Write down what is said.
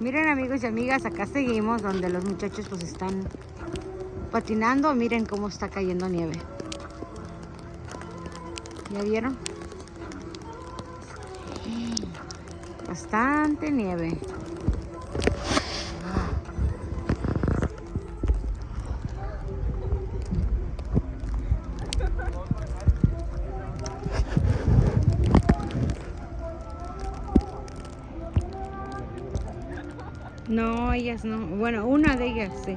Miren, amigos y amigas, acá seguimos donde los muchachos pues están patinando. Miren cómo está cayendo nieve. ¿Ya vieron? Bastante nieve. No, ellas no. Bueno, una de ellas sí.